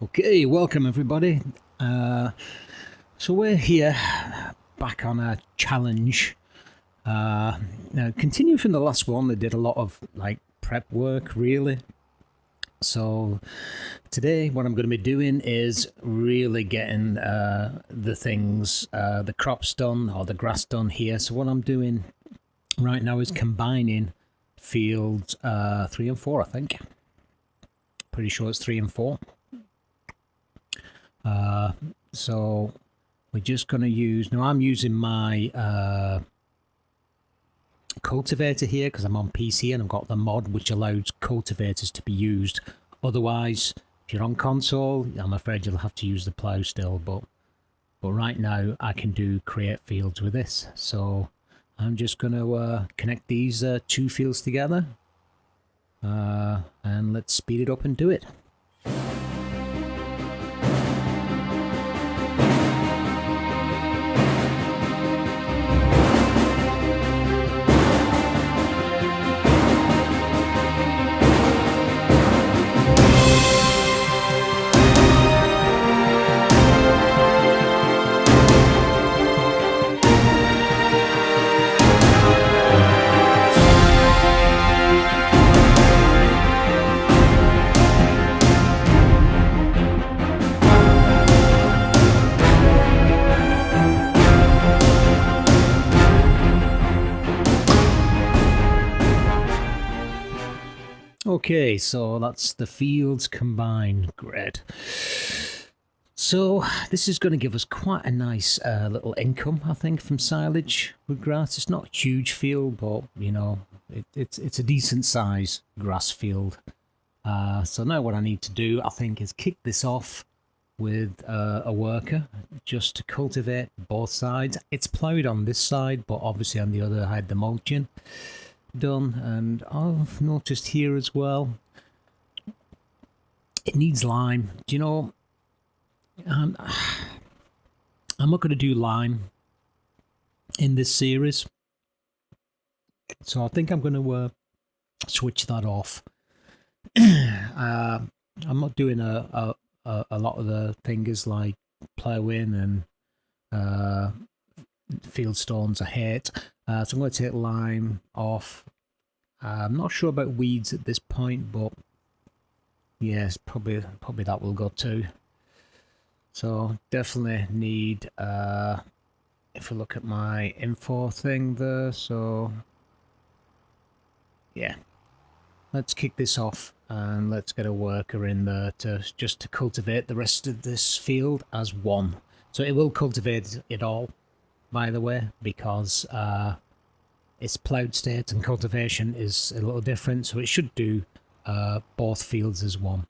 Okay, welcome everybody. So we're here back on a challenge. Now, continue from the last one. They did a lot of like prep work, really. So today, what I'm going to be doing is really getting the things, the crops done or the grass done here. So what I'm doing right now is combining fields 3 and 4. I think. Pretty sure it's 3 and 4. So we're just going to use, now I'm using my cultivator here because I'm on PC and I've got the mod which allows cultivators to be used. Otherwise, if you're on console, I'm afraid you'll have to use the plow still, but right now I can do create fields with this. So I'm just going to connect these two fields together and let's speed it up and do it. Okay, so that's the fields combined. Great. So this is going to give us quite a nice little income, I think, from silage with grass. It's not a huge field, but you know, it's a decent size grass field. So now what I need to do, I think, is kick this off with a worker just to cultivate both sides. It's ploughed on this side, but obviously on the other I had the mulching done, and I've noticed here as well it needs lime. Do you know, I'm not going to do lime in this series, so I think I'm going to switch that off. I'm not doing a lot of the things like ploughing and field stones I hate. So I'm going to take lime off. I'm not sure about weeds at this point, but yes, probably that will go too. So definitely need, if we look at my info thing there, so yeah, let's kick this off and let's get a worker in there to just to cultivate the rest of this field as one. So it will cultivate it all, by the way, because it's ploughed state and cultivation is a little different, so it should do both fields as one.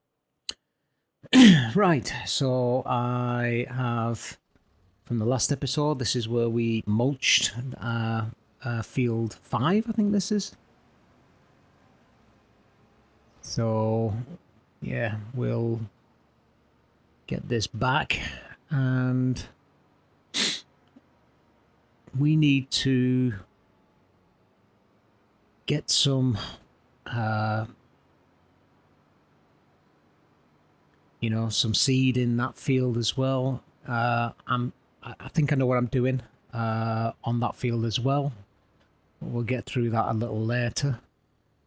Right, so I have, from the last episode, this is where we mulched field 5, I think this is. So yeah, we'll get this back, and we need to get some you know, some seed in that field as well. I think I know what I'm doing on that field as well. We'll get through that a little later.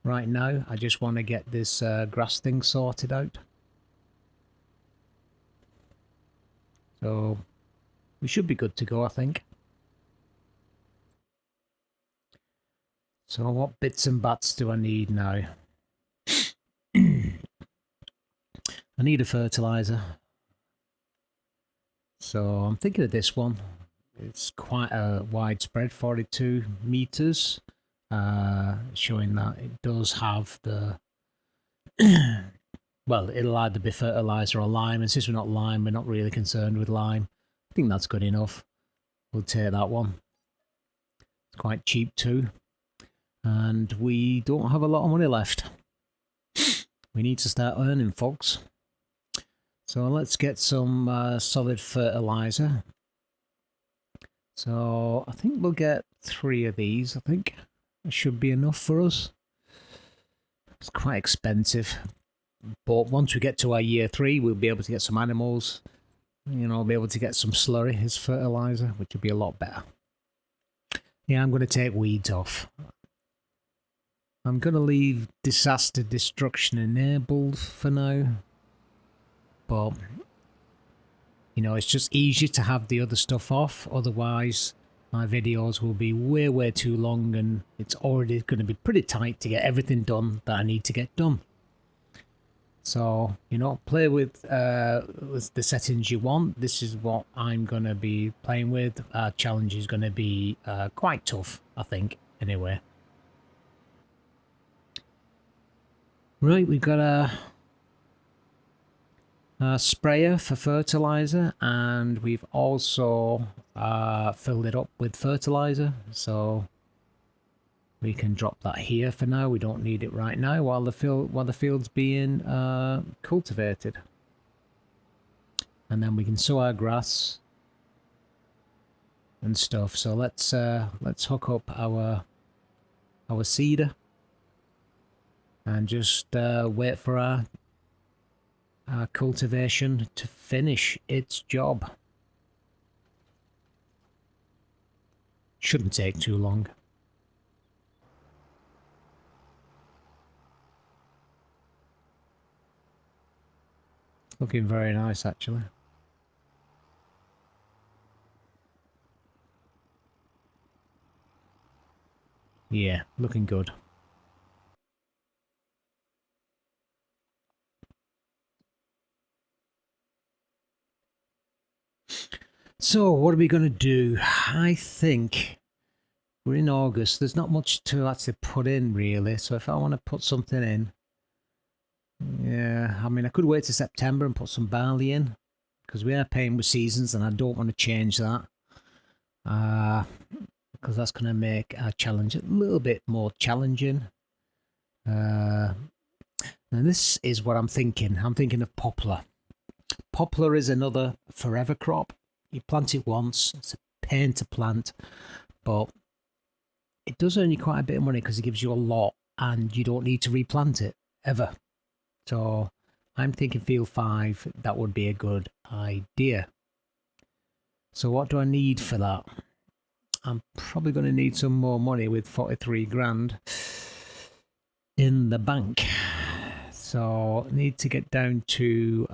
Right now I just want to get this grass thing sorted out, so we should be good to go, I think. So what bits and bats do I need now? I need a fertilizer. So I'm thinking of this one. It's quite a widespread, 42 meters, showing that it does have the well, it'll either be fertilizer or lime, and since we're not lime, we're not really concerned with lime. I think that's good enough. We'll take that one. It's quite cheap too, and we don't have a lot of money left. We need to start earning, folks. So let's get some solid fertilizer. So I think we'll get 3 of these. I think it should be enough for us. It's quite expensive, But once we get to our year 3, we'll be able to get some animals, you know, be able to get some slurry as fertilizer, which would be a lot better. Yeah, I'm going to take weeds off. I'm going to leave disaster destruction enabled for now. But, you know, it's just easier to have the other stuff off. Otherwise, my videos will be way too long, and it's already going to be pretty tight to get everything done that I need to get done. So, you know, play with the settings you want. This is what I'm going to be playing with. Our challenge is going to be quite tough, I think, anyway. Right, we've got a sprayer for fertilizer, and we've also filled it up with fertilizer, so we can drop that here for now. We don't need it right now while the field's being cultivated. And then we can sow our grass and stuff. So let's hook up our seeder and just wait for our cultivation to finish its job. Shouldn't take too long. Looking very nice, actually. Yeah, looking good. So, what are we going to do? I think we're in August. There's not much to actually put in, really. So, if I want to put something in, yeah, I mean, I could wait to September and put some barley in, because we are paying with seasons, and I don't want to change that. Because that's going to make our challenge a little bit more challenging. And this is what I'm thinking. I'm thinking of poplar. Poplar is another forever crop. You plant it once, it's a pain to plant, but it does earn you quite a bit of money because it gives you a lot, and you don't need to replant it ever. So I'm thinking field 5, that would be a good idea. So what do I need for that? I'm probably going to need some more money with 43 grand in the bank. So I need to get down to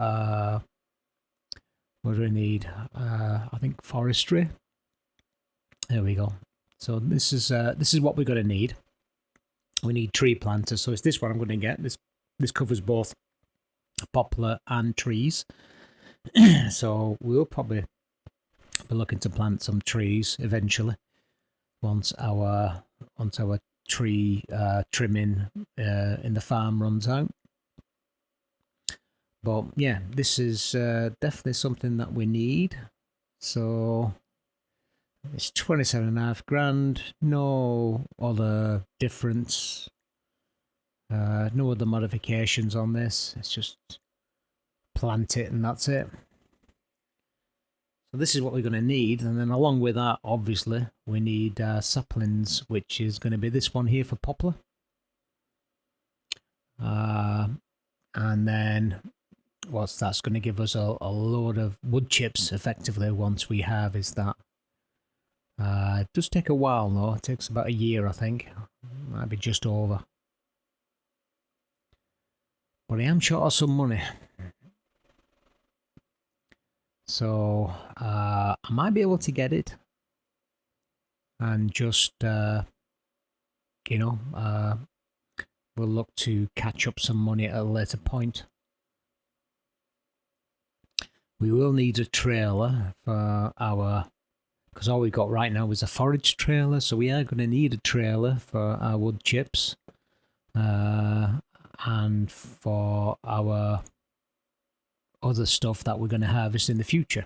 what do I need? I think forestry. There we go. So this is what we're going to need. We need tree planters. So it's this one I'm going to get. This covers both poplar and trees. So we'll probably be looking to plant some trees eventually once our tree trimming in the farm runs out. But yeah, this is definitely something that we need. So it's 27.5 grand. No other difference. No other modifications on this. It's just plant it and that's it. So this is what we're going to need, and then along with that, obviously, we need saplings, which is going to be this one here for poplar. And then that's going to give us a load of wood chips, effectively, once we harvest that. It does take a while, though. It takes about a year, I think. Might be just over. But I am short of some money. So I might be able to get it and just, you know, we'll look to catch up some money at a later point. We will need a trailer for our, because all we've got right now is a forage trailer, so we are going to need a trailer for our wood chips and for our other stuff that we're going to harvest in the future.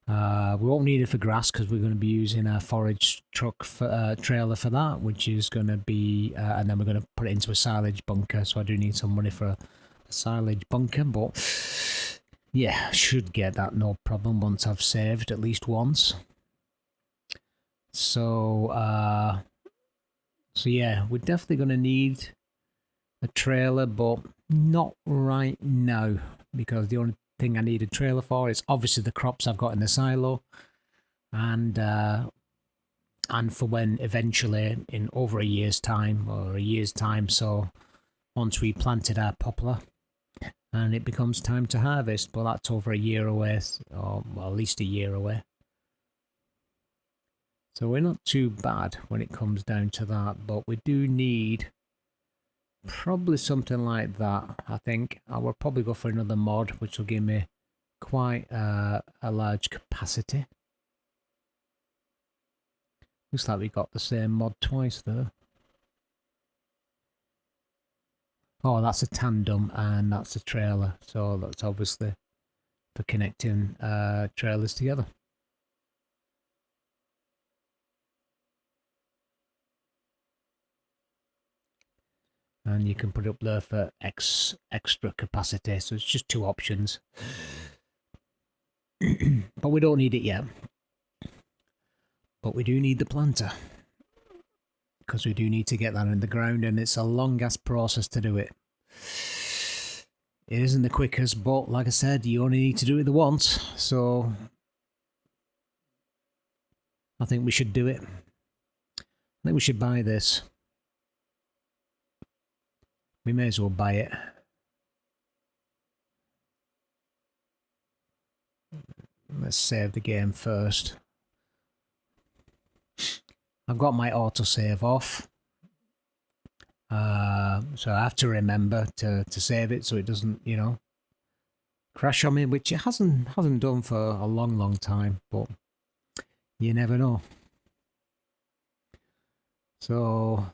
We won't need it for grass because we're going to be using a forage truck for, trailer for that, which is going to be, and then we're going to put it into a silage bunker. So I do need some money for a silage bunker, but yeah, should get that no problem once I've saved at least once. So, so yeah, we're definitely going to need a trailer, but Not right now, because the only thing I need a trailer for is obviously the crops I've got in the silo, and for when eventually in over a year's time or a year's time, so once we planted our poplar and it becomes time to harvest, but that's over a year away, or well, at least a year away. So we're not too bad when it comes down to that, but we do need probably something like that. I think I will probably go for another mod, which will give me quite a large capacity. Looks like we got the same mod twice there. Oh, that's a tandem and that's a trailer. So that's obviously for connecting trailers together. And you can put it up there for extra capacity. So it's just two options. But we don't need it yet. But we do need the planter, because we do need to get that in the ground, and it's a long ass process to do it. It isn't the quickest, but like I said, you only need to do it the once, so I think we should do it. I think we should buy this. We may as well buy it. Let's save the game first. I've got my autosave off. So I have to remember to save it so it doesn't, you know, crash on me, which it hasn't done for a long time, but you never know. So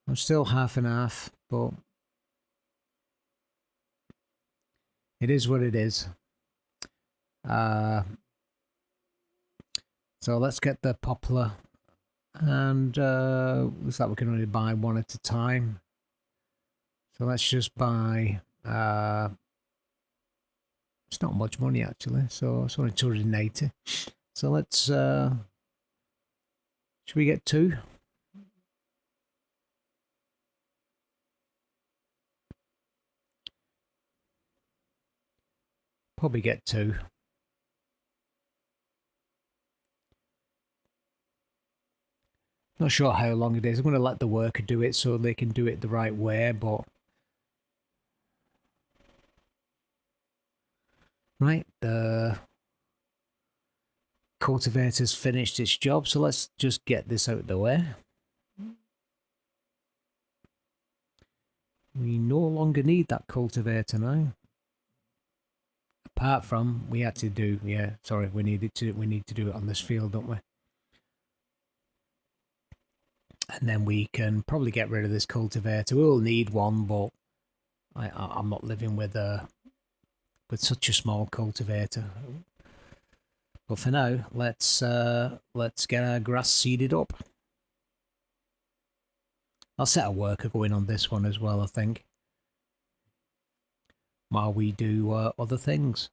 I'm still half and half, but it is what it is. So let's get the poplar, and looks like we can only buy one at a time. So let's just buy. It's not much money actually, so it's only 280. So let's. Should we get two? Probably get two. Not sure how long it is. I'm going to let the worker do it so they can do it the right way, but... Right, the cultivator's finished its job, so let's just get this out of the way. We no longer need that cultivator now. Apart from, we had to do, we need to do it on this field, don't we? And then we can probably get rid of this cultivator. We'll need one, but I'm not living with such a small cultivator. But for now, let's get our grass seeded up. I'll set a worker going on this one as well, I think, while we do other things.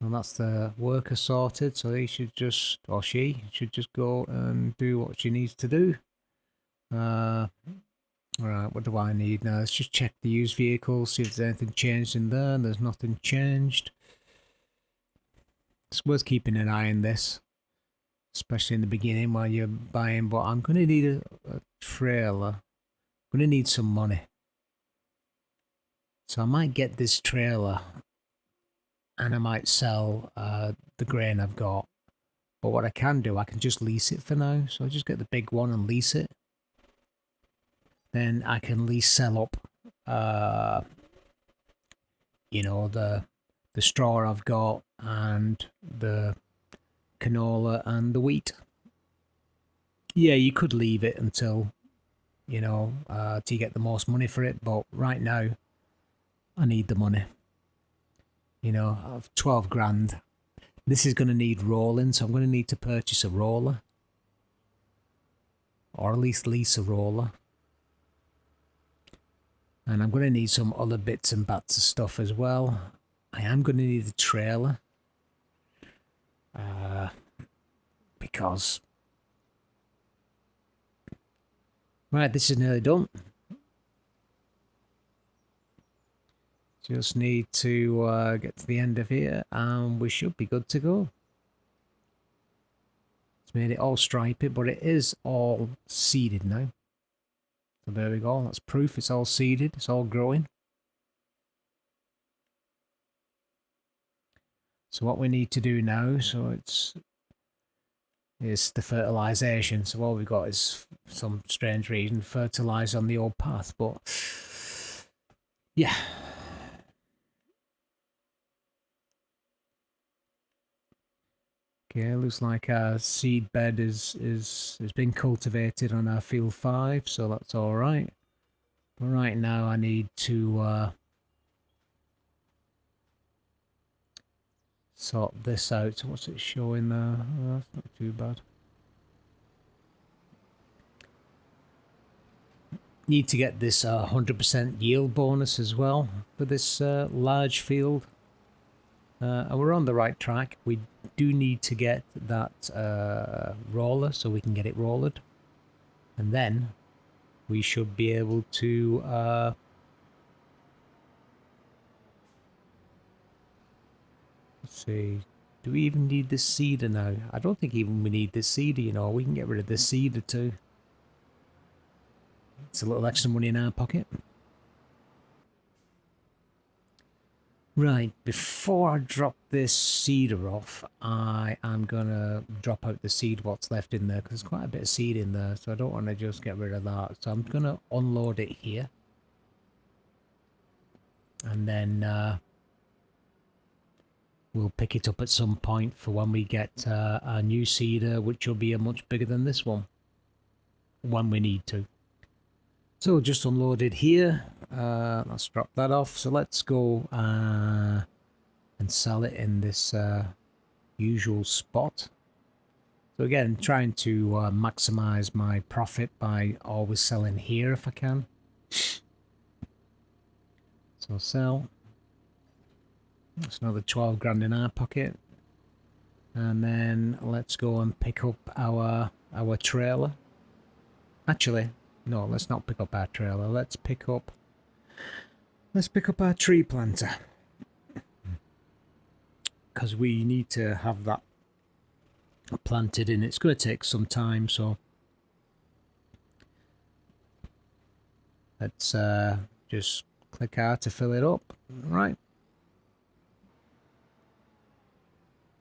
And that's the worker sorted, so he should just, or she should just go and do what she needs to do. Alright, what do I need now? Let's just check the used vehicles, see if there's anything changed in there. There's nothing changed. It's worth keeping an eye on this, especially in the beginning while you're buying, but I'm going to need a trailer. I'm going to need some money. So I might get this trailer and I might sell the grain I've got. But what I can do, I can just lease it for now. So I just get the big one and lease it. Then I can lease sell up, you know, the straw I've got and the canola and the wheat. Yeah, you could leave it until, you know, to get the most money for it. But right now, I need the money. You know, I've 12 grand. This is going to need rolling, so I'm going to need to purchase a roller. Or at least lease a roller. And I'm going to need some other bits and bats of stuff as well. I am going to need a trailer. Because Right, this is nearly done. Just need to get to the end of here and we should be good to go. It's made it all stripy, but it is all seeded now. So there we go, that's proof it's all seeded, it's all growing. So what we need to do now, is the fertilization. So all we've got is, for some strange reason, fertilize on the old path, but yeah. Okay, looks like our seed bed has been cultivated on our field 5, so that's all right. But right now I need to sort this out. So what's it showing there? Oh, that's not too bad. Need to get this 100% yield bonus as well for this large field. And we're on the right track. We do need to get that roller so we can get it rollered. And then we should be able to let's see, do we even need this seeder now? I don't think even we need this seeder, you know. We can get rid of this seeder too. It's a little extra money in our pocket. Right, before I drop this seeder off, I am going to drop out the seed what's left in there, because there's quite a bit of seed in there, so I don't want to just get rid of that. So I'm going to unload it here. And then we'll pick it up at some point for when we get our new seeder, which will be a much bigger than this one, when we need to. So just unloaded here. Let's drop that off. So let's go and sell it in this usual spot. So again, trying to maximize my profit by always selling here if I can. So sell. That's another 12 grand in our pocket. And then let's go and pick up our trailer. Actually, no, let's not pick up our trailer. Let's pick up our tree planter, because we need to have that planted in. It's going to take some time, so let's just click R to fill it up.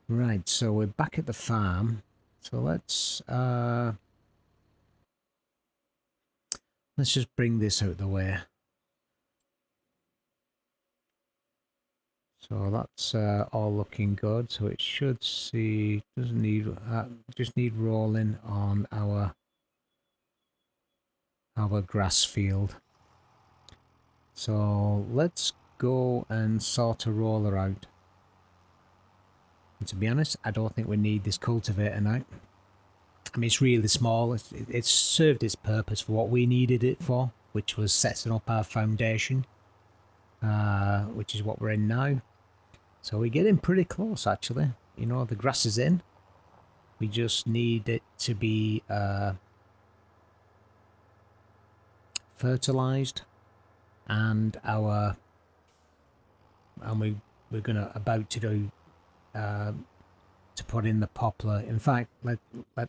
Right, so we're back at the farm. So let's just bring this out of the way. So that's all looking good. So it should see, doesn't need, just need rolling on our grass field. So let's go and sort a roller out. And to be honest, I don't think we need this cultivator now. I mean, it's really small. It's served its purpose for what we needed it for, which was setting up our foundation, which is what we're in now. So we're getting pretty close, actually. You know, the grass is in. We just need it to be fertilized, and we're about to do to put in the poplar. In fact,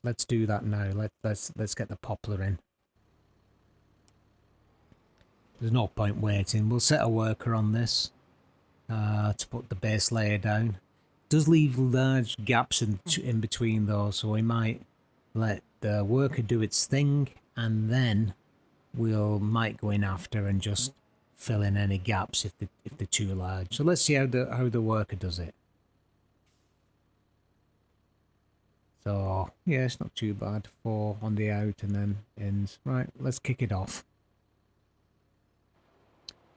let's do that now. Let's get the poplar in. There's no point waiting. We'll set a worker on this to put the base layer down. It does leave large gaps in between those, so we might let the worker do its thing, and then might go in after and just fill in any gaps if they're too large. So let's see how the worker does it. So yeah, it's not too bad. 4 on the out and then ins. Right, let's kick it off.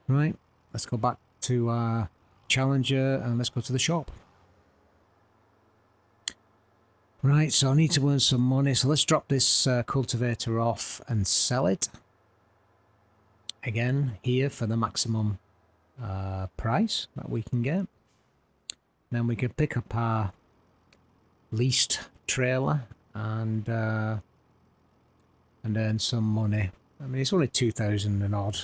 Right, let's go back to our challenger and let's go to the shop. Right, so I need to earn some money, so let's drop this cultivator off and sell it. Again, here for the maximum price that we can get. Then we can pick up our leased trailer and earn some money. I mean, it's only 2,000 and odd.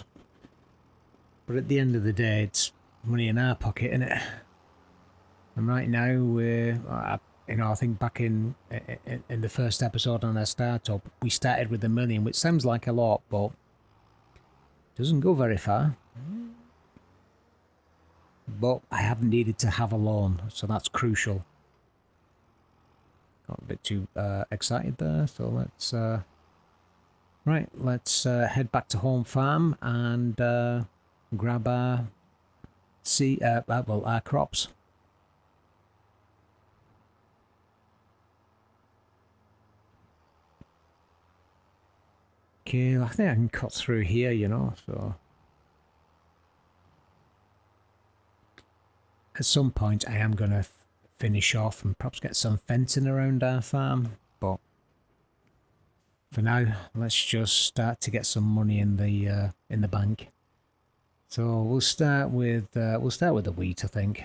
But at the end of the day, it's money in our pocket, isn't it? And right now, we're, I think back in the first episode on our startup, we started with 1 million, which sounds like a lot, but doesn't go very far. But I haven't needed to have a loan, so that's crucial. Got a bit too excited there, so let's let's head back to home farm and grab our our crops. Okay, I think I can cut through here, you know, so at some point I am going to finish off and perhaps get some fencing around our farm, but for now let's just start to get some money in the bank. So we'll start with the wheat, I think.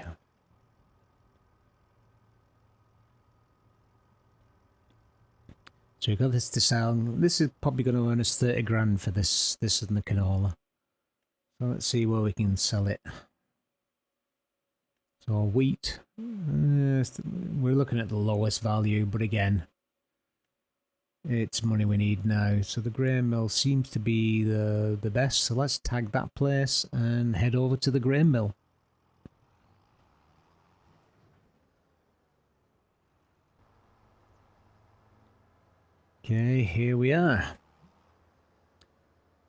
So we got this to sell. This is probably going to earn us 30 grand for this and the canola. So let's see where we can sell it. So wheat, we're looking at the lowest value, but again, it's money we need now. So the grain mill seems to be the best. So let's tag that place and head over to the grain mill. Okay, here we are.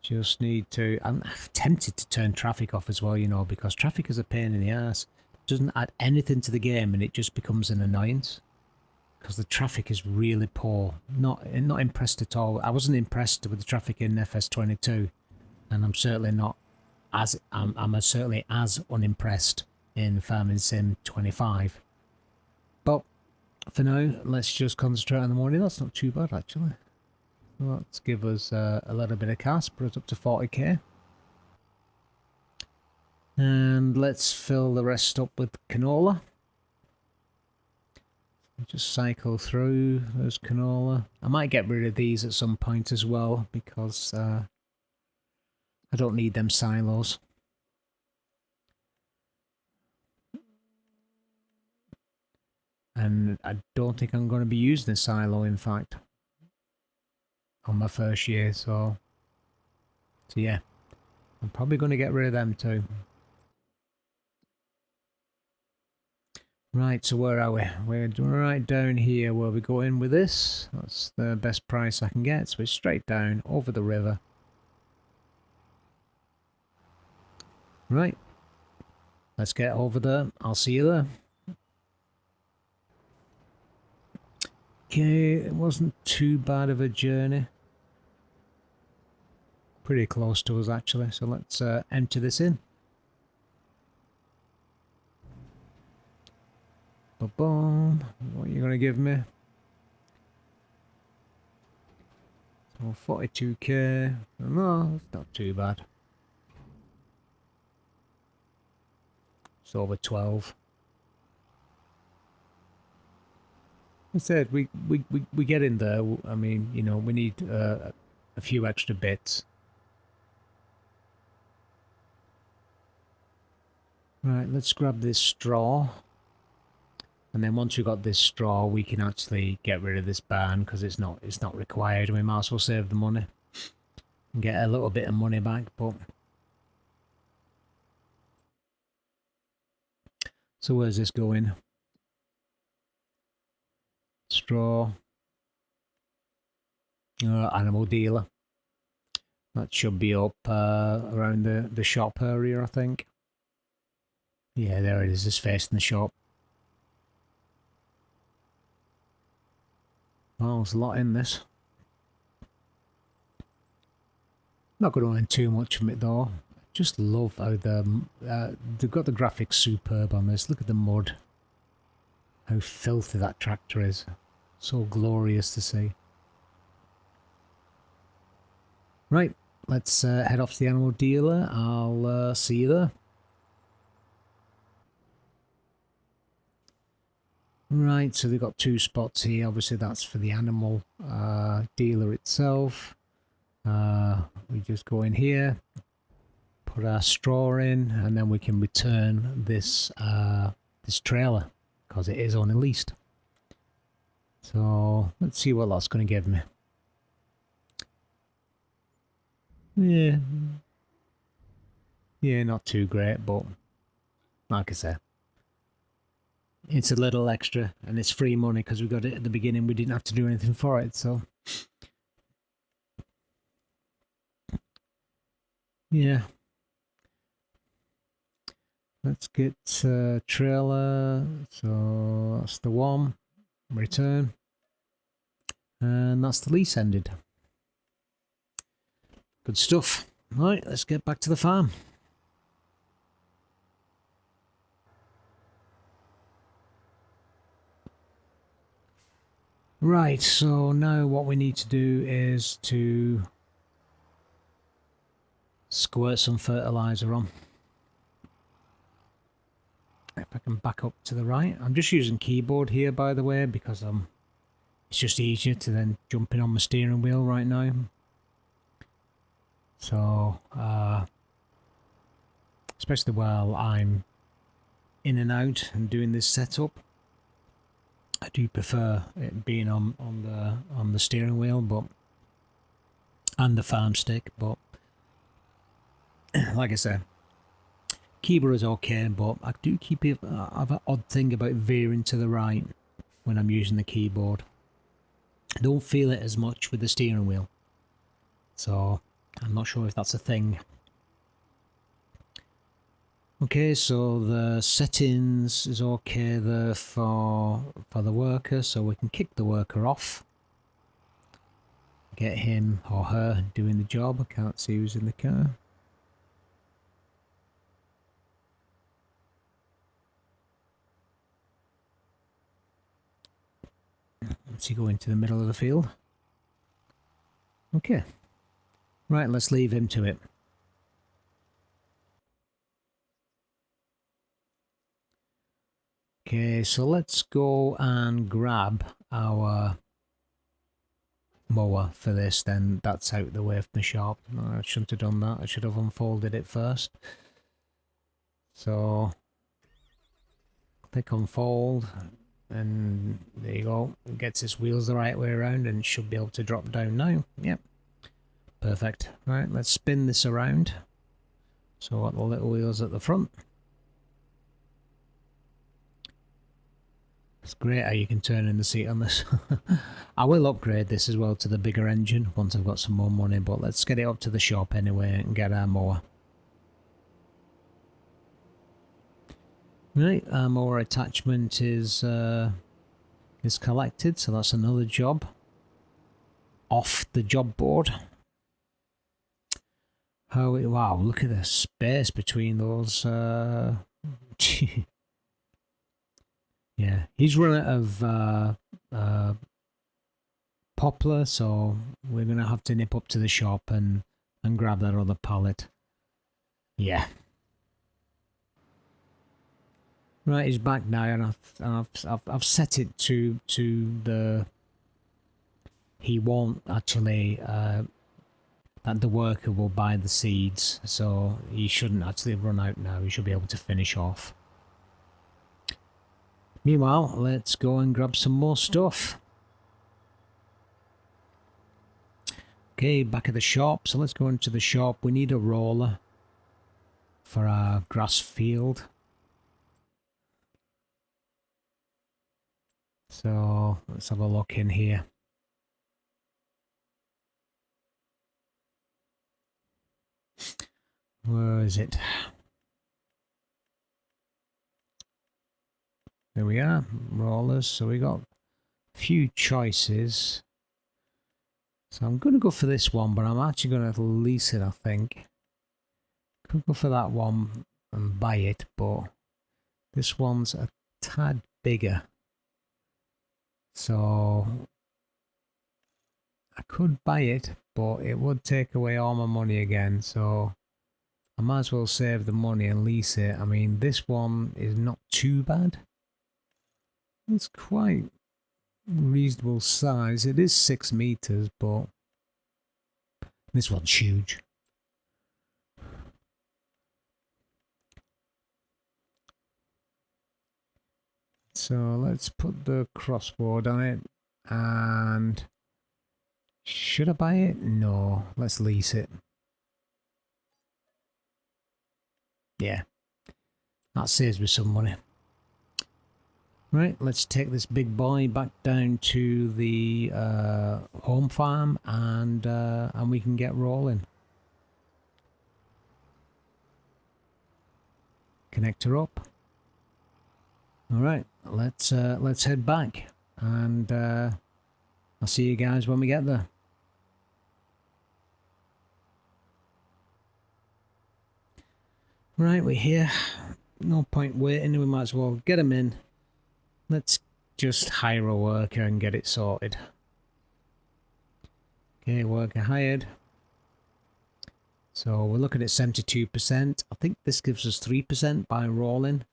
Just need to... I'm tempted to turn traffic off as well, you know, because traffic is a pain in the ass. It doesn't add anything to the game and it just becomes an annoyance. Because the traffic is really poor. Not impressed at all. I wasn't impressed with the traffic in FS22. And I'm certainly not as... I'm certainly as unimpressed in Farming Sim 25. But for now, let's just concentrate on the morning. That's not too bad, actually. Let's give us a little bit of cash, put us up to 40k. And let's fill the rest up with canola. Just cycle through those canola. I might get rid of these at some point as well, because I don't need them silos. And I don't think I'm going to be using a silo, in fact, on my first year, so yeah, I'm probably going to get rid of them too. Right, so where are we? We're right down here where we go in with this. That's the best price I can get, so it's straight down over the river. Right, let's get over there. I'll see you there. Okay, it wasn't too bad of a journey. Pretty close to us actually, so let's enter this in. Boom. What are you going to give me? So 42k. No, it's not too bad. It's over 12. I said we get in there. I mean, you know, we need a few extra bits. Right, let's grab this straw. And then once we've got this straw, we can actually get rid of this barn because it's not required. We might as well save the money and get a little bit of money back. But so where's this going? Straw. Animal dealer. That should be up around the shop area, I think. Yeah, there it is. It's facing the shop. Well, there's a lot in this. Not going to earn too much from it though. Just love how they've got the graphics superb on this. Look at the mud. How filthy that tractor is. So glorious to see. Right, let's head off to the animal dealer. I'll see you there. Right, so they've got two spots here. Obviously that's for the animal dealer itself. We just go in here, put our straw in, and then we can return this this trailer because it is only leased. So let's see what that's going to give me. Yeah, not too great, but like I say, it's a little extra and it's free money because we got it at the beginning. We didn't have to do anything for it, so yeah. Let's get trailer. So that's the one. Return. And that's the lease ended. Good stuff. Right, let's get back to the farm. Right, so now what we need to do is to squirt some fertilizer on. If I can back up to the right. I'm just using keyboard here, by the way, because it's just easier to then jump in on my steering wheel right now. So, especially while I'm in and out and doing this setup, I do prefer it being on the steering wheel, but and the farm stick. But like I said, keyboard is okay, but I do keep it. I have an odd thing about veering to the right when I'm using the keyboard. I don't feel it as much with the steering wheel, so I'm not sure if that's a thing. Okay, so the settings is okay there for the worker, so we can kick the worker off. Get him or her doing the job. I can't see who's in the car. Let's go into the middle of the field. Okay. Right, let's leave him to it. Okay, so let's go and grab our mower for this, then that's out the way from the shop. No, I shouldn't have done that. I should have unfolded it first. So click unfold, and there you go. It gets its wheels the right way around and should be able to drop down now. Yep. Perfect. Right, let's spin this around. So what the little wheels at the front. It's great how you can turn in the seat on this. I will upgrade this as well to the bigger engine once I've got some more money, but let's get it up to the shop anyway and get our mower. Right, our mower attachment is collected, so that's another job off the job board. Wow, look at the space between those. Yeah, he's run out of poplar, so we're gonna have to nip up to the shop and grab that other pallet. Yeah. Right, he's back now, and I've set it to the. He won't actually. That the worker will buy the seeds, so he shouldn't actually run out now. He should be able to finish off. Meanwhile, let's go and grab some more stuff. Okay, back at the shop. So let's go into the shop. We need a roller for our grass field. So let's have a look in here. Where is it? There we are, rollers. So we got a few choices. So I'm going to go for this one, but I'm actually going to lease it, I think. Could go for that one and buy it, but this one's a tad bigger. So I could buy it, but it would take away all my money again. So I might as well save the money and lease it. I mean, this one is not too bad. It's quite reasonable size. It is 6 meters, but This one's huge. So let's put the crossboard on it. And should I buy it? No, let's lease it. Yeah, that saves me some money. Right, let's take this big boy back down to the home farm, and we can get rolling. Connector up. All right, let's head back, and I'll see you guys when we get there. Right, we're here. No point waiting. We might as well get them in. Let's just hire a worker and get it sorted. Okay, worker hired. So we're looking at 72%. I think this gives us 3% by rolling,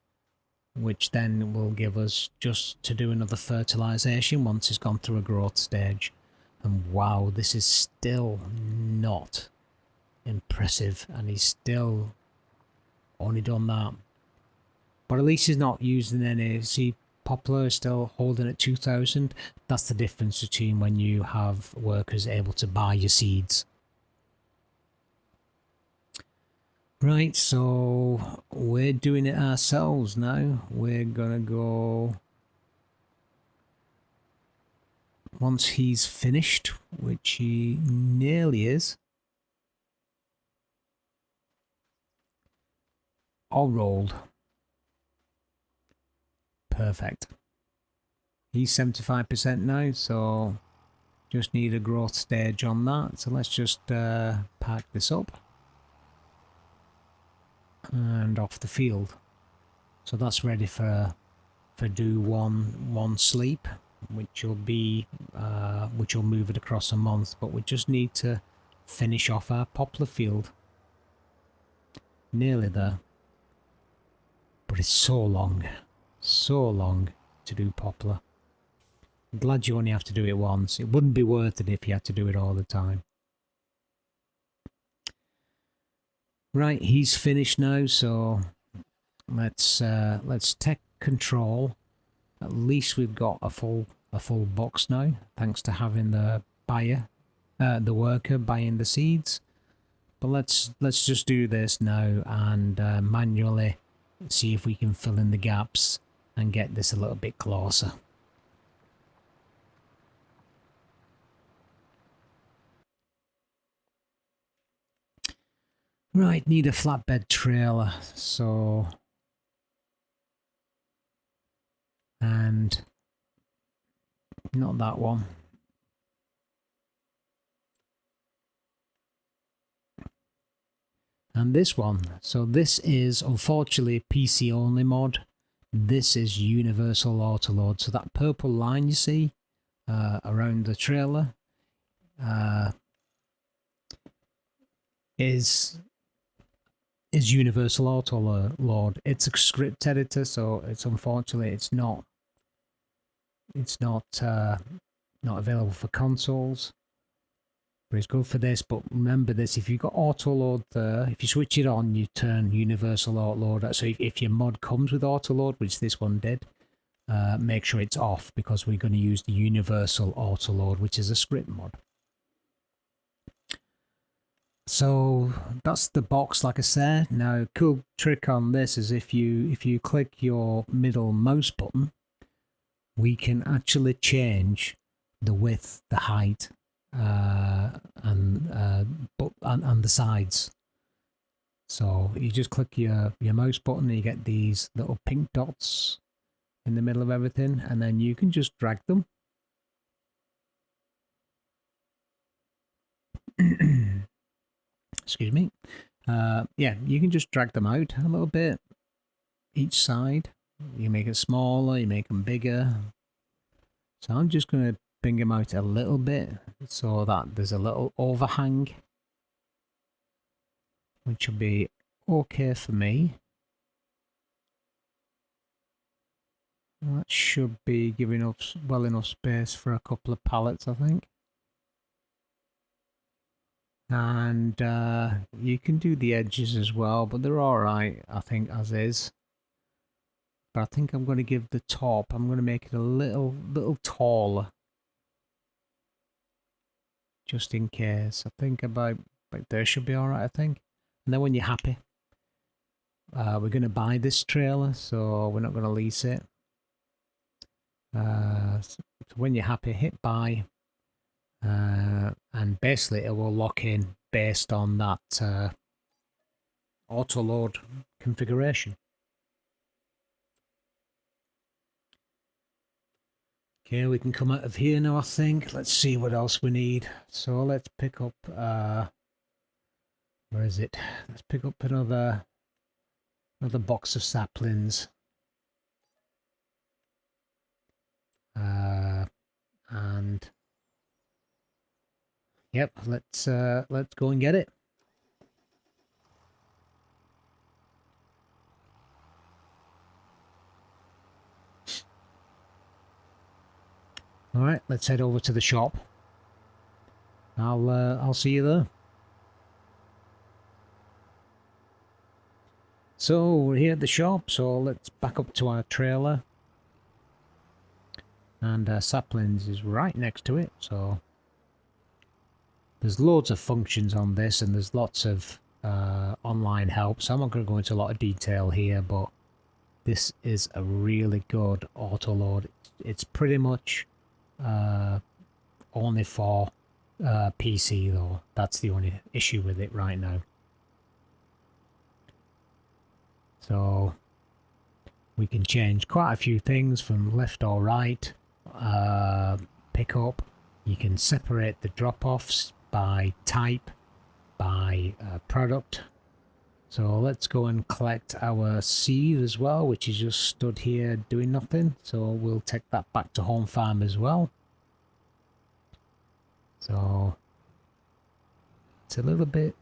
which then will give us just to do another fertilization once it's gone through a growth stage. And wow, this is still not impressive, and he's still only done that. But at least he's not using any. See, poplar is still holding at 2,000. That's the difference between when you have workers able to buy your seeds. Right, so we're doing it ourselves now. We're gonna go, once he's finished, which he nearly is, all rolled. Perfect. He's 75% now, so just need a growth stage on that. So let's just pack this up and off the field. So that's ready for do one sleep, which will be which will move it across a month. But we just need to finish off our poplar field. Nearly there, but it's so long to do poplar. I'm glad you only have to do it once. It wouldn't be worth it if you had to do it all the time. Right, he's finished now, so let's take control. At least we've got a full box now, thanks to having the buyer, the worker buying the seeds. But let's just do this now and manually see if we can fill in the gaps and get this a little bit closer. Right, need a flatbed trailer, so, and not that one. And this one. So this is unfortunately PC only mod. This is universal auto load. So that purple line you see around the trailer is universal auto load. It's a script editor, so it's unfortunately it's not available for consoles. But it's good for this. But remember this, if you've got auto load there, if you switch it on, you turn universal auto load. So if your mod comes with auto load, which this one did, make sure it's off, because we're going to use the universal auto load, which is a script mod. So that's the box, like I said. Now, cool trick on this is if you click your middle mouse button, we can actually change the width, the height, and the sides. So you just click your mouse button and you get these little pink dots in the middle of everything, and then you can just drag them. Excuse me. Yeah, you can just drag them out a little bit each side. You make it smaller, you make them bigger. So I'm just going to bring them out a little bit so that there's a little overhang, which will be okay for me. That should be giving us well enough space for a couple of pallets, I think. And you can do the edges as well, but they're alright, I think, as is. But I think I'm going to give the top, I'm going to make it a little taller. Just in case. I think about there should be alright, I think. And then when you're happy, we're going to buy this trailer, so we're not going to lease it. So when you're happy, hit buy. And basically it will lock in based on that auto load configuration. Okay, we can come out of here now, I think. Let's see what else we need. So let's pick up, where is it? Let's pick up another box of saplings. And yep, let's go and get it. All right, let's head over to the shop. I'll see you there. So we're here at the shop, so let's back up to our trailer. And saplings is right next to it, so there's loads of functions on this, and there's lots of online help, so I'm not going to go into a lot of detail here, but this is a really good auto load. It's pretty much only for PC though. That's the only issue with it right now. So we can change quite a few things from left or right. Pick up. You can separate the drop-offs by type, by product. So let's go and collect our seed as well, which is just stood here doing nothing. So we'll take that back to home farm as well. So it's a little bit,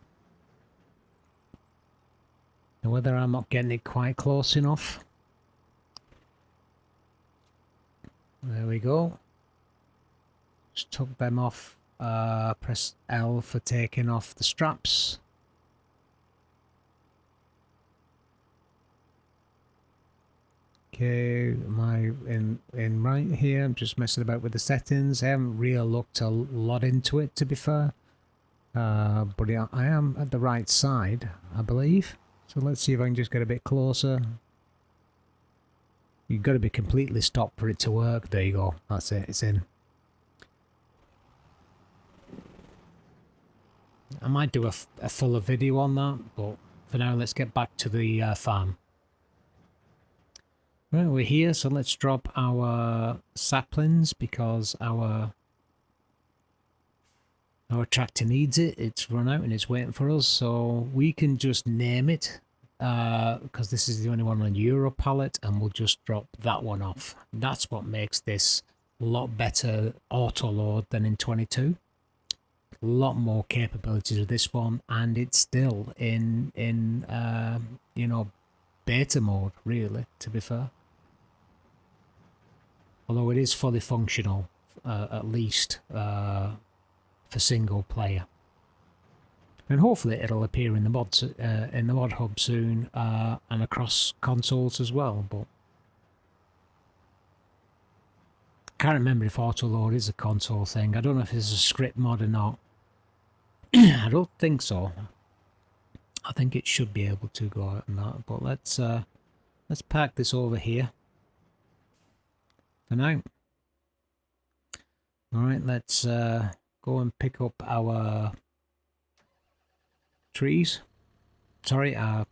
whether I'm not getting it quite close enough. There we go. Just took them off. Press L for taking off the straps. Okay, am I in right here? I'm just messing about with the settings. I haven't really looked a lot into it, to be fair. But yeah, I am at the right side, I believe. So let's see if I can just get a bit closer. You've got to be completely stopped for it to work. There you go. That's it. It's in. I might do a fuller video on that, but for now, let's get back to the farm. Right, we're here, so let's drop our saplings because our tractor needs it. It's run out and it's waiting for us, so we can just name it because this is the only one on Euro pallet, and we'll just drop that one off. That's what makes this a lot better auto load than in 22. A lot more capabilities with this one, and it's still in you know, beta mode, really, to be fair. Although it is fully functional, at least for single player, and hopefully it'll appear in the mod hub soon, and across consoles as well. But I can't remember if auto load is a console thing. I don't know if it's a script mod or not. I don't think so. I think it should be able to go out on that. But let's park this over here for now. All right, let's go and pick up our trees. Sorry, our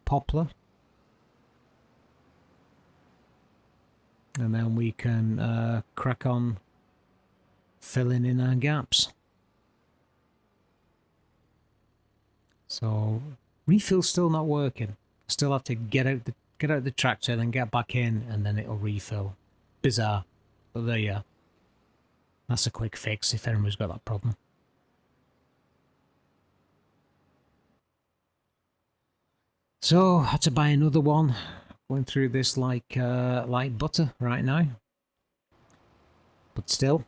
poplar. And then we can crack on filling in our gaps. So refill's still not working. Still have to get out the tractor, then get back in, and then it'll refill. Bizarre, but there you are. That's a quick fix if anyone's got that problem. So I had to buy another one. Going through this like butter right now. But still,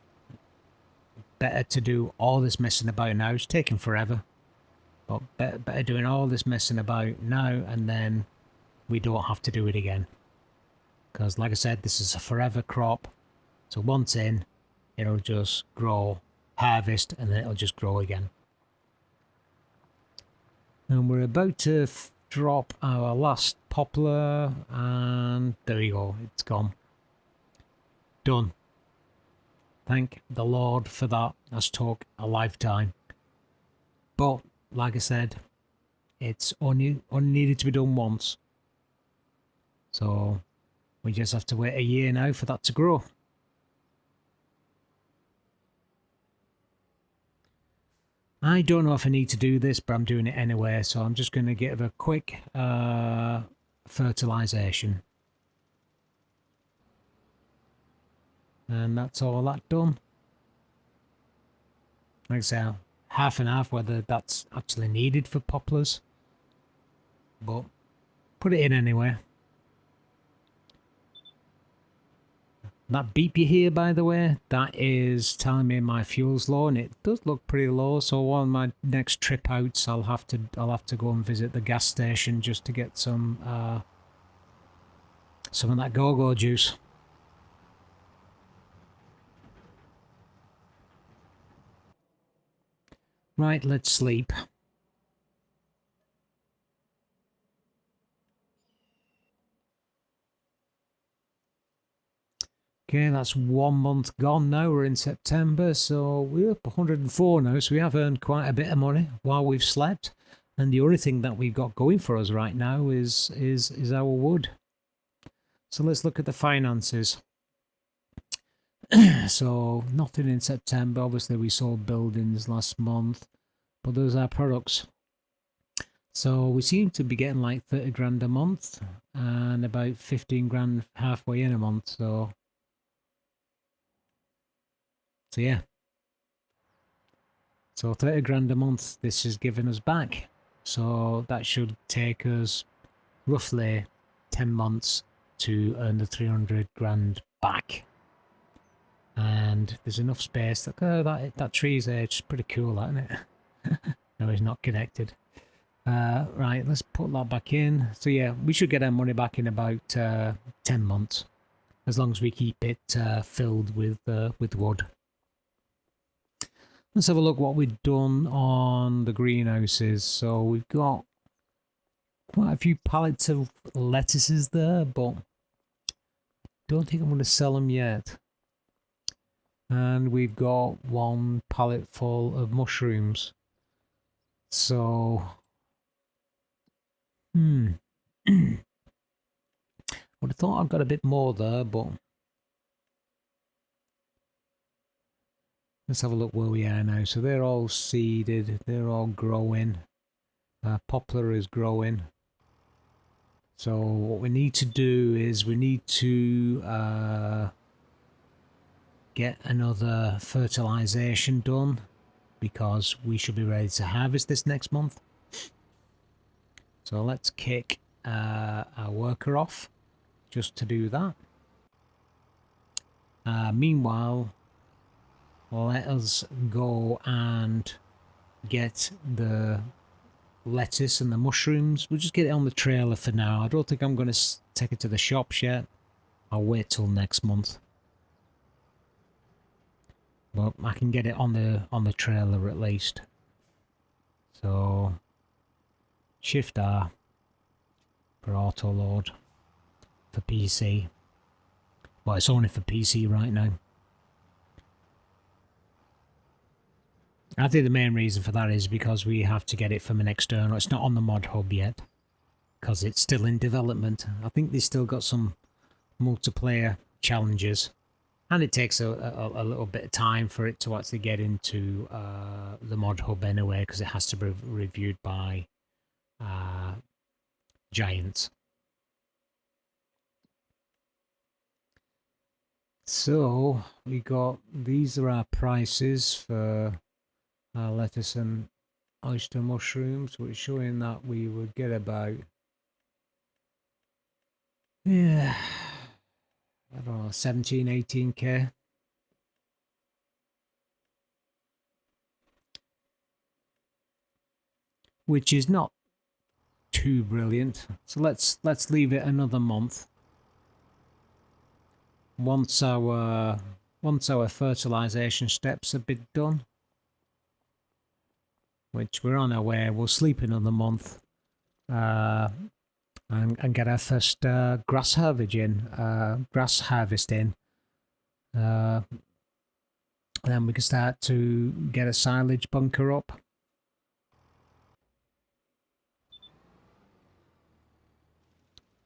better to do all this messing about now. It's taking forever. But better doing all this messing about now, and then we don't have to do it again. Because like I said, this is a forever crop. So once in, it'll just grow, harvest, and then it'll just grow again. And we're about to drop our last poplar, and there you go, it's gone. Done. Thank the Lord for that. That's took a lifetime. But like I said, it's only needed to be done once. So we just have to wait a year now for that to grow. I don't know if I need to do this, but I'm doing it anyway. So I'm just going to give a quick fertilization. And that's all that done. Like I say, half and half whether that's actually needed for poplars. But put it in anyway. That beep you hear, by the way, that is telling me my fuel's low, and it does look pretty low. So on my next trip out, I'll have to go and visit the gas station just to get some of that go-go juice. Right, let's sleep. Okay, that's 1 month gone now. We're in September, so we're up 104 now. So we have earned quite a bit of money while we've slept. And the only thing that we've got going for us right now is our wood. So let's look at the finances. So nothing in September. Obviously, we sold buildings last month, but those are products. So we seem to be getting like 30 grand a month and about 15 grand halfway in a month. So yeah. So 30 grand a month this is giving us back. So that should take us roughly 10 months to earn the 300 grand back. And there's enough space that that tree's there. It's pretty cool, isn't it? No, it's not connected. Right, let's put that back in. So yeah, we should get our money back in about 10 months, as long as we keep it filled with wood. Let's have a look what we've done on the greenhouses. So we've got quite a few pallets of lettuces there, but don't think I'm going to sell them yet. And we've got 1 pallet full of mushrooms. So, would have thought I've got a bit more there, but let's have a look where we are now. So they're all seeded, they're all growing. Poplar is growing. So what we need to do is we need to get another fertilization done, because we should be ready to harvest this next month. So let's kick our worker off just to do that. Meanwhile, let us go and get the lettuce and the mushrooms. We'll just get it on the trailer for now. I don't think I'm going to take it to the shops yet. I'll wait till next month. But I can get it on the trailer at least. So Shift R for auto load for PC. Well, it's only for PC right now. I think the main reason for that is because we have to get it from an external. It's not on the mod hub yet, because it's still in development. I think they still got some multiplayer challenges, and it takes a little bit of time for it to actually get into the mod hub anyway, because it has to be reviewed by giants. So we got, these are our prices for lettuce and oyster mushrooms. We're showing that we would get about, I don't know, 17, 18k. which is not too brilliant. So let's leave it another month. Once our fertilization steps have been done, which we're on our way, we'll sleep another month and get our first grass harvest in. And then we can start to get a silage bunker up.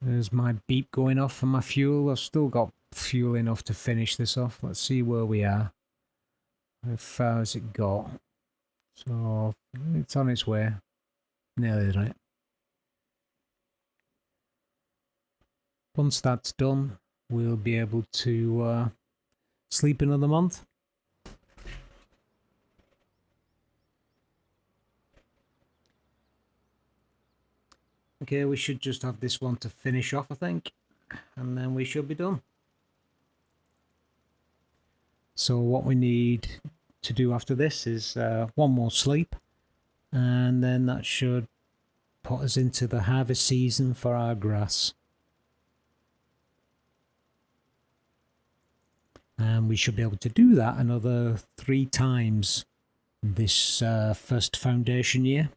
There's my beep going off for my fuel. I've still got fuel enough to finish this off. Let's see where we are. How far has it got? So it's on its way. Nearly right. Once that's done, we'll be able to sleep another month. Okay, we should just have this one to finish off, I think, and then we should be done. So what we need to do after this is one more sleep, and then that should put us into the harvest season for our grass. And we should be able to do that another 3 times this first foundation year.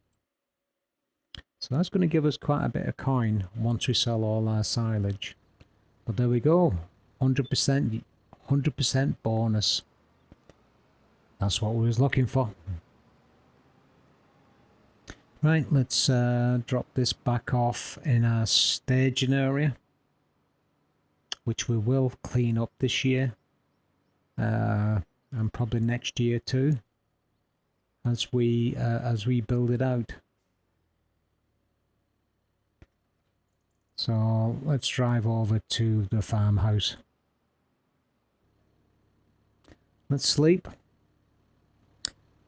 So that's going to give us quite a bit of coin once we sell all our silage. But there we go, 100% bonus. That's what we was looking for. Right, let's drop this back off in our staging area, which we will clean up this year and probably next year too, as we build it out. So let's drive over to the farmhouse. Let's sleep.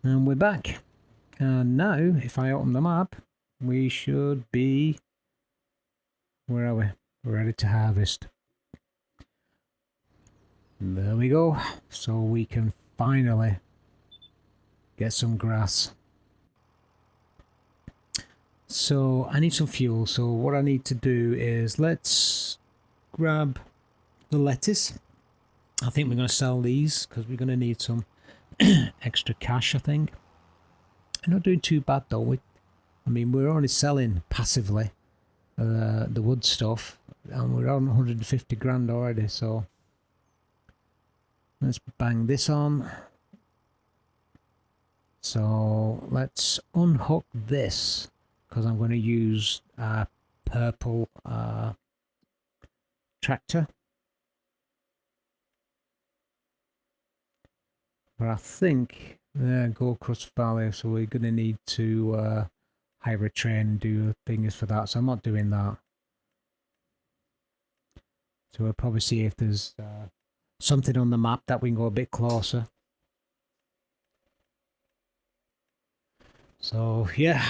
And we're back. And now, if I open the map, we should be... Where are we? We're ready to harvest. There we go. So we can finally get some grass. So I need some fuel. So what I need to do is let's grab the lettuce. I think we're going to sell these because we're going to need some extra cash, I think. I'm not doing too bad though. I mean, we're only selling passively the wood stuff, and we're on 150 grand already. So let's bang this on. So let's unhook this, because I'm going to use a purple tractor. But I think Gold Crust Valley, so we're going to need to hire a train and do things for that. So I'm not doing that. So we'll probably see if there's something on the map that we can go a bit closer. So yeah,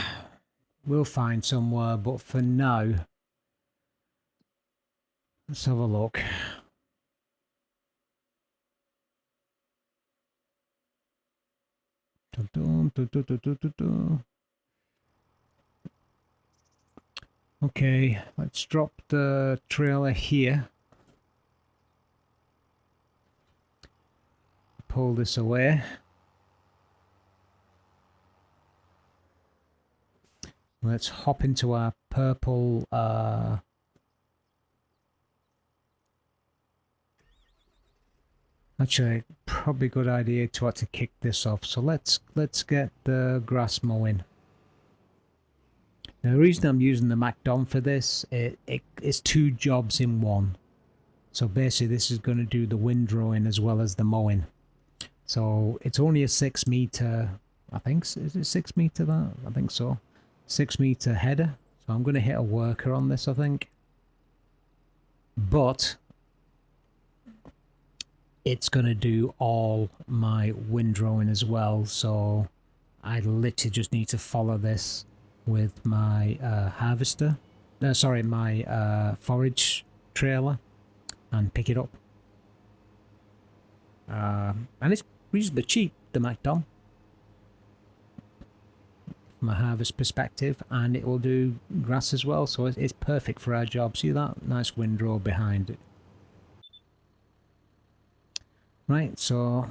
we'll find somewhere, but for now, let's have a look. Okay, let's drop the trailer here. Pull this away. Let's hop into our purple actually, probably a good idea to actually kick this off. So let's get the grass mowing. Now the reason I'm using the MacDon for this, it's 2 jobs in one. So basically this is going to do the windrowing as well as the mowing. So it's only a 6 meter, I think, is it 6 meter that? I think so. 6 meter header. So I'm going to hit a worker on this, I think. But it's going to do all my windrowing as well. So I literally just need to follow this with my harvester. Sorry, my forage trailer and pick it up. And it's reasonably cheap, the MacDon. from a harvest perspective, and it will do grass as well, so it's perfect for our job. See that nice windrow behind it. Right, so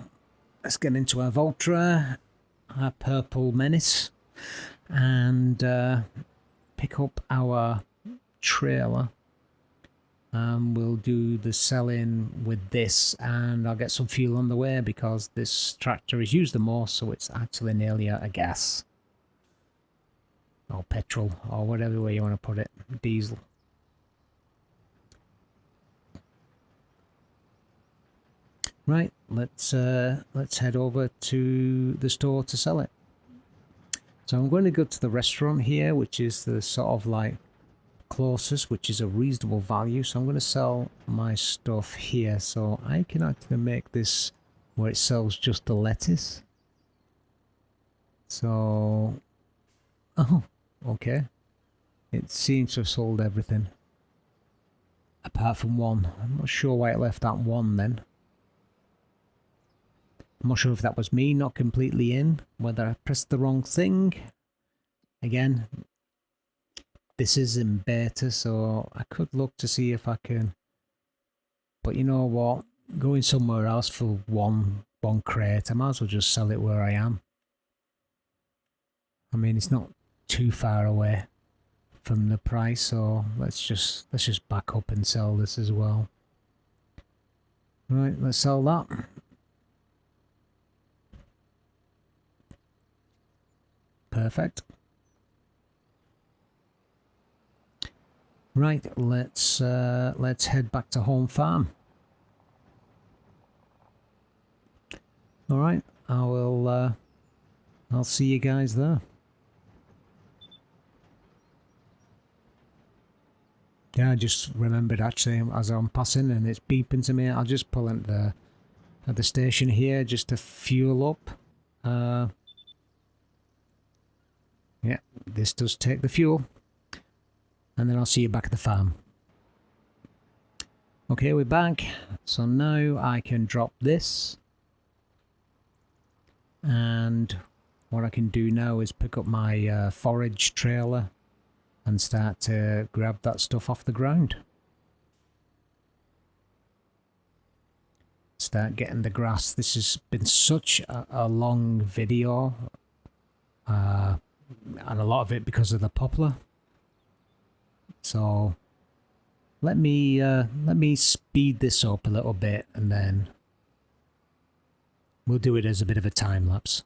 let's get into our Voltra, our purple menace, and pick up our trailer. We'll do the selling with this, and I'll get some fuel on the way because this tractor is used the most, so it's actually nearly out of gas or petrol or whatever way you want to put it, diesel. Right, let's head over to the store to sell it. So I'm going to go to the restaurant here, which is the sort of like closest, which is a reasonable value. So I'm going to sell my stuff here, so I can actually make this where it sells just the lettuce. So, oh, okay. It seems to have sold everything apart from one. I'm not sure why it left that one then. I'm not sure if that was me not completely in, whether I pressed the wrong thing. Again, this is in beta, so I could look to see if I can. But you know what? Going somewhere else for one crate, I might as well just sell it where I am. I mean, it's not too far away from the price, so let's just back up and sell this as well. Right, let's sell that. Perfect. Right, let's head back to home farm. All right, I'll see you guys there. Yeah, I just remembered actually as I'm passing and it's beeping to me. I'll just pull into at the station here just to fuel up. Yeah, this does take the fuel. And then I'll see you back at the farm. Okay, we're back. So now I can drop this. And what I can do now is pick up my forage trailer and start to grab that stuff off the ground. Start getting the grass. This has been such a long video. And a lot of it because of the poplar. So let me speed this up a little bit, and then we'll do it as a bit of a time lapse.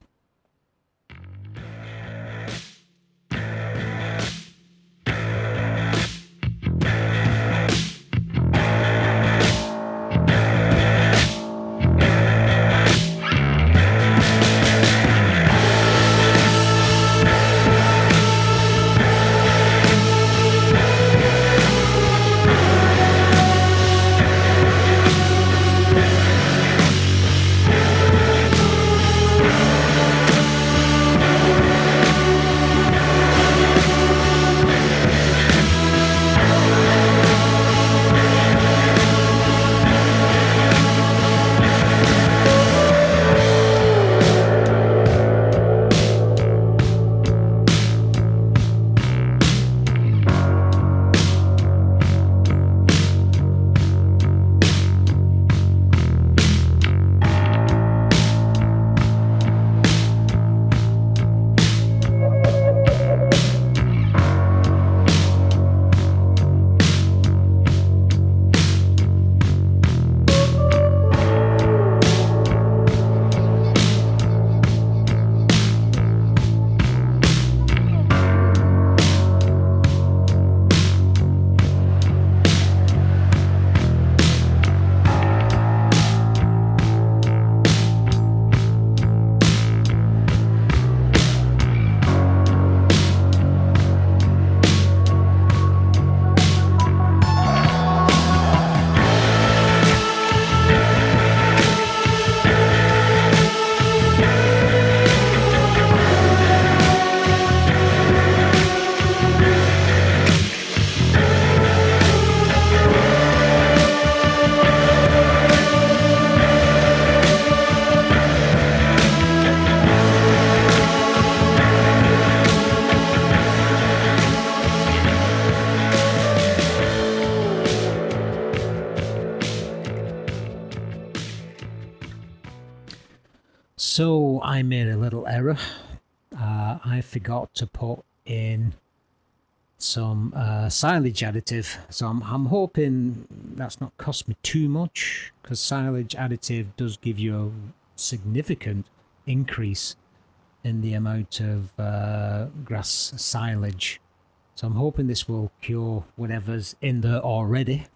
So I made a little error. I forgot to put in some silage additive, so I'm hoping that's not cost me too much, because silage additive does give you a significant increase in the amount of grass silage. So I'm hoping this will cure whatever's in there already.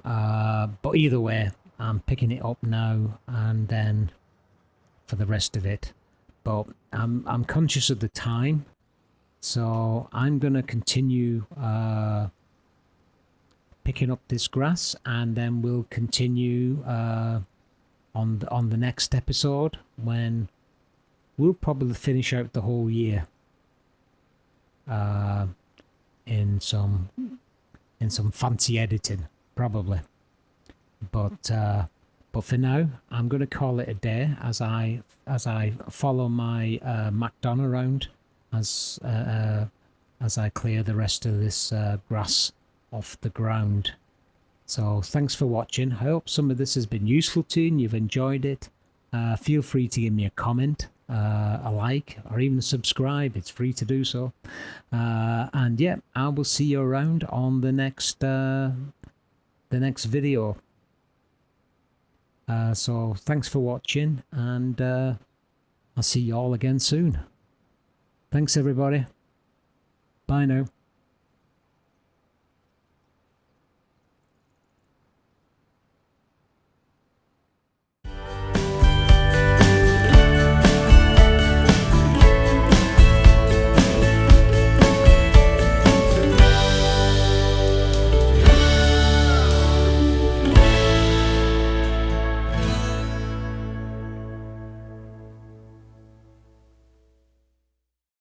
But either way, I'm picking it up now and then for the rest of it. But I'm conscious of the time, so I'm gonna continue picking up this grass, and then we'll continue on the next episode, when we'll probably finish out the whole year in some fancy editing, probably. But for now, I'm going to call it a day as I follow my MacDon around as I clear the rest of this grass off the ground. So thanks for watching. I hope some of this has been useful to you and you've enjoyed it. Feel free to give me a comment, a like, or even subscribe. It's free to do so. And yeah, I will see you around on the next video. So thanks for watching, and I'll see you all again soon. Thanks everybody. Bye now.